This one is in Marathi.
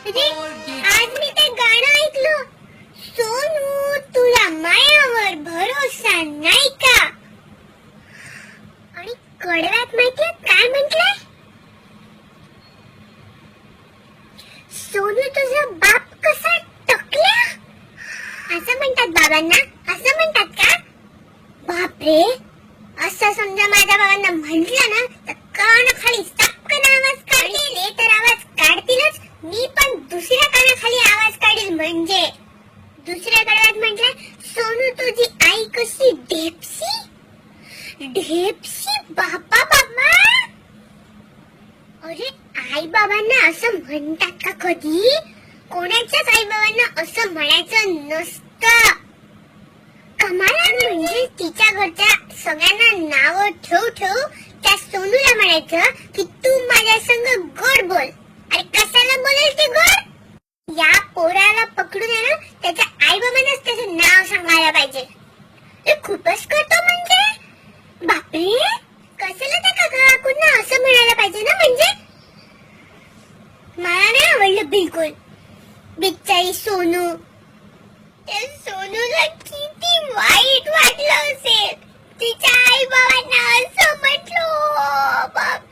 अरे आज मी ते गाणं ऐकलं, सोनू तुला मायावर भरोसा नाही का? आणि कडव्यात माहितीये काय म्हटलंय? सोनू तुझा बाप कसा टकला, असं म्हणतात बाबांना, असं म्हणतात का? बापरे, असं समजा माझ्या बाबांना म्हटलं ना तर कानाखाली चपकन आवाज काढतील, तर आवाज काढतीलच. मी पण दुसऱ्या कानाखाली आवाज काढील. म्हणजे दुसऱ्या कडव्यात म्हटलं, सोनू तुझी आई कशी ढेपसी ढेपसी. बाबा बाबा, अरे आई बाबांना असं म्हणतात का कधी? कोणाच्याच आई बाबांना असं म्हणायचं नसतं. कमाल. म्हणजे तिच्या घरच्या सगळ्यांना नाव ठेवू त्या सोनूला म्हणायचं की तू माझ्या संग गोड बोल. अरे कशाला बोलेल ती गोड? या पोराला पकडून आहे ना त्याच्या आई बाबांनाच त्याचं नाव सांगायला पाहिजे. खूपच करतो म्हणजे. बापरे, कशाला त्या काकांना असं म्हणायला पाहिजे ना. म्हणजे मला नाही आवडलं बिलकुल. बिचारी सोनू, त्या सोनूला किती वाईट वाटलं असेल तिच्या आई बाबांना असं म्हटलं. बाप